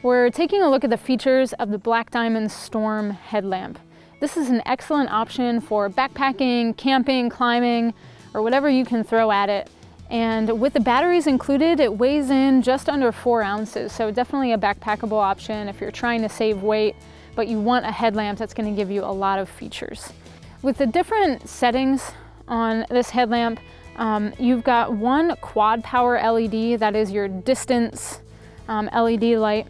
we're taking a look at the features of the Black Diamond Storm headlamp. This is an excellent option for backpacking, camping, climbing, or whatever you can throw at it. And with the batteries included, it weighs in just under 4 ounces, so definitely a backpackable option if you're trying to save weight, but you want a headlamp that's going to give you a lot of features. With the different settings on this headlamp, you've got one quad power LED, that is your distance LED light.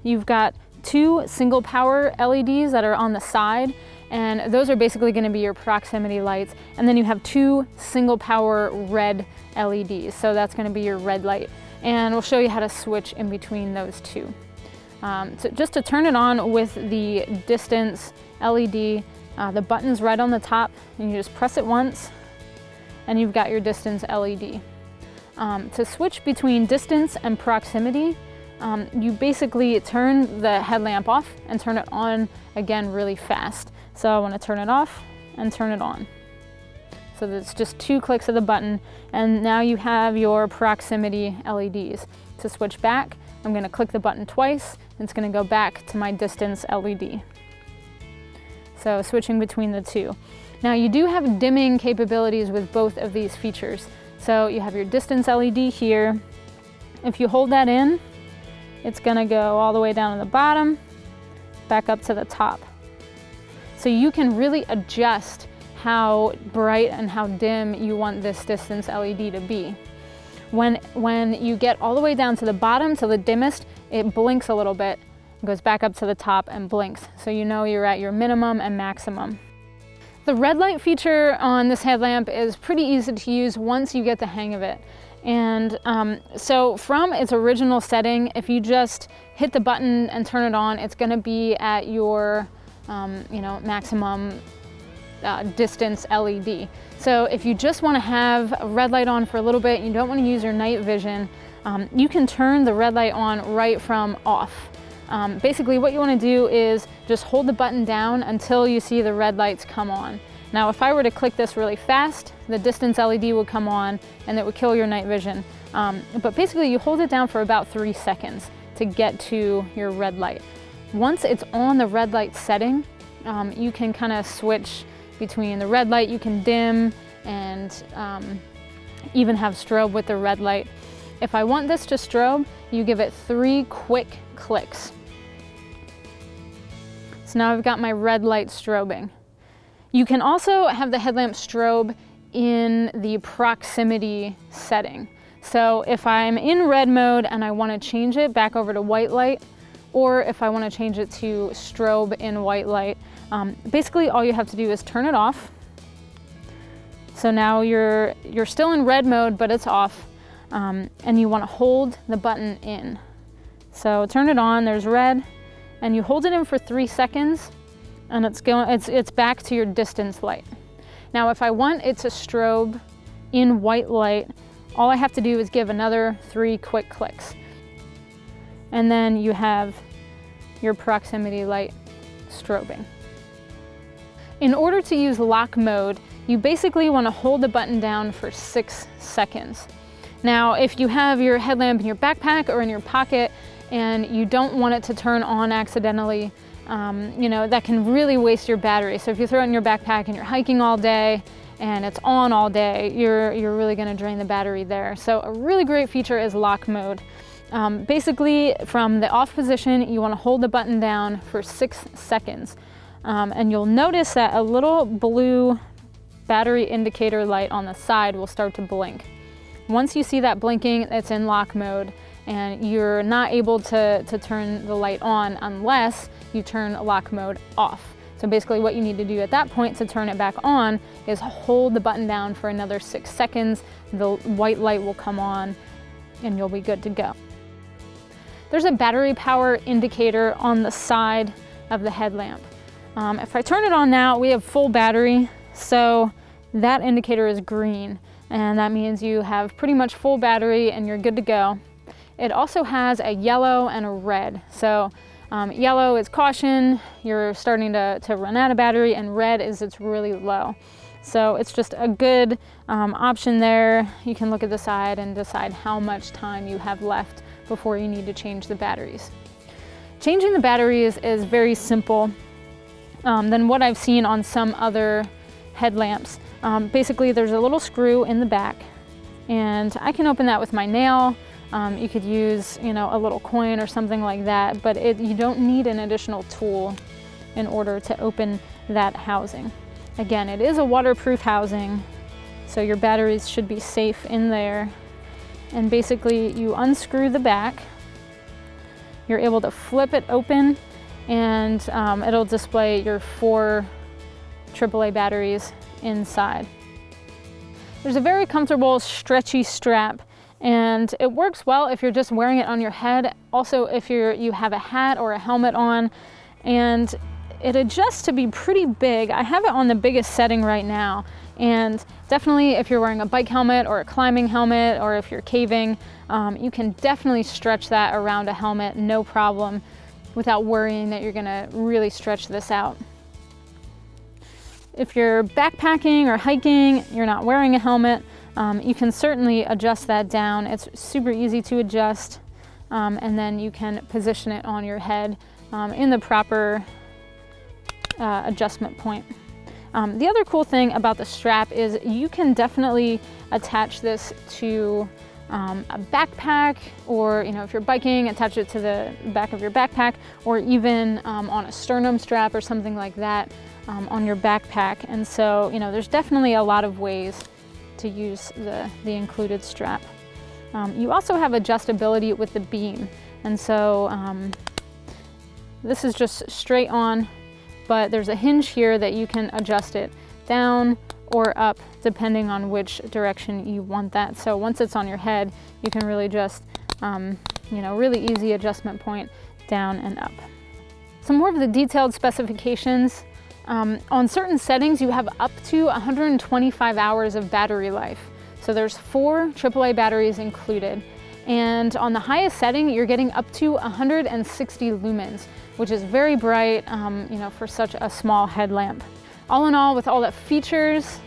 You've got 2 single power LEDs that are on the side, and those are basically going to be your proximity lights. And then you have 2 single power red LEDs, so that's going to be your red light. And we'll show you how to switch in between those 2. So just to turn it on with the distance LED, the button's right on the top, and you just press it once, and you've got your distance LED. To switch between distance and proximity, you basically turn the headlamp off and turn it on again really fast. So I want to turn it off and turn it on. So that's just 2 clicks of the button, and now you have your proximity LEDs. To switch back, I'm going to click the button twice, and it's going to go back to my distance LED. So switching between the 2. Now you do have dimming capabilities with both of these features. So you have your distance LED here. If you hold that in, it's going to go all the way down to the bottom, back up to the top. So you can really adjust how bright and how dim you want this distance LED to be. When you get all the way down to the bottom, to the dimmest, it blinks a little bit, goes back up to the top and blinks. So you know you're at your minimum and maximum. The red light feature on this headlamp is pretty easy to use once you get the hang of it. And so from its original setting, if you just hit the button and turn it on, it's going to be at your maximum distance LED. So if you just want to have a red light on for a little bit and you don't want to use your night vision, you can turn the red light on right from off. Basically what you want to do is just hold the button down until you see the red lights come on. Now if I were to click this really fast, the distance LED would come on and it would kill your night vision. But basically you hold it down for about 3 seconds to get to your red light. Once it's on the red light setting, you can kind of switch between the red light. You can dim and even have strobe with the red light. If I want this to strobe, you give it 3 quick clicks. So now I've got my red light strobing. You can also have the headlamp strobe in the proximity setting. So if I'm in red mode and I want to change it back over to white light, or if I want to change it to strobe in white light, basically all you have to do is turn it off. So now you're still in red mode, but it's off, and you want to hold the button in. So turn it on, there's red, and you hold it in for 3 seconds, and it's back to your distance light. Now if I want it to strobe in white light, all I have to do is give another 3 quick clicks. And then you have your proximity light strobing. In order to use lock mode, you basically want to hold the button down for 6 seconds. Now if you have your headlamp in your backpack or in your pocket and you don't want it to turn on accidentally, that can really waste your battery. So if you throw it in your backpack and you're hiking all day and it's on all day, you're really going to drain the battery there. So a really great feature is lock mode. Basically from the off position, you want to hold the button down for 6 seconds. And you'll notice that a little blue battery indicator light on the side will start to blink. Once you see that blinking, it's in lock mode, and you're not able to turn the light on unless you turn lock mode off. So basically what you need to do at that point to turn it back on is hold the button down for another 6 seconds. The white light will come on and you'll be good to go. There's a battery power indicator on the side of the headlamp. If I turn it on now, we have full battery, so that indicator is green, and that means you have pretty much full battery and you're good to go. It also has a yellow and a red. So yellow is caution, you're starting to run out of battery, and red is it's really low. So it's just a good option there. You can look at the side and decide how much time you have left before you need to change the batteries. Changing the batteries is very simple than what I've seen on some other headlamps. Basically, there's a little screw in the back, and I can open that with my nail. You could use, a little coin or something like that, but you don't need an additional tool in order to open that housing. Again, it is a waterproof housing, so your batteries should be safe in there. And basically, you unscrew the back. You're able to flip it open, and it'll display your 4 AAA batteries inside. There's a very comfortable, stretchy strap, and it works well if you're just wearing it on your head. Also, if you have a hat or a helmet on, and it adjusts to be pretty big. I have it on the biggest setting right now, and definitely if you're wearing a bike helmet or a climbing helmet, or if you're caving, you can definitely stretch that around a helmet, no problem, without worrying that you're gonna really stretch this out. If you're backpacking or hiking, you're not wearing a helmet, you can certainly adjust that down. It's super easy to adjust, and then you can position it on your head in the proper adjustment point. The other cool thing about the strap is you can definitely attach this to a backpack, or if you're biking, attach it to the back of your backpack, or even on a sternum strap or something like that on your backpack. And so there's definitely a lot of ways to use the included strap. You also have adjustability with the beam, and so this is just straight on, but there's a hinge here that you can adjust it down or up depending on which direction you want that. So once it's on your head, you can really just, really easy adjustment point down and up. Some more of the detailed specifications. On certain settings, you have up to 125 hours of battery life. So there's 4 AAA batteries included. And on the highest setting, you're getting up to 160 lumens, which is very bright, for such a small headlamp. All in all, with all the features,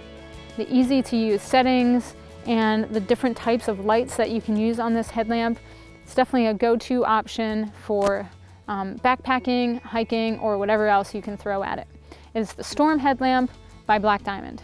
the easy to use settings, and the different types of lights that you can use on this headlamp, it's definitely a go-to option for backpacking, hiking, or whatever else you can throw at it. It's the Storm Headlamp by Black Diamond.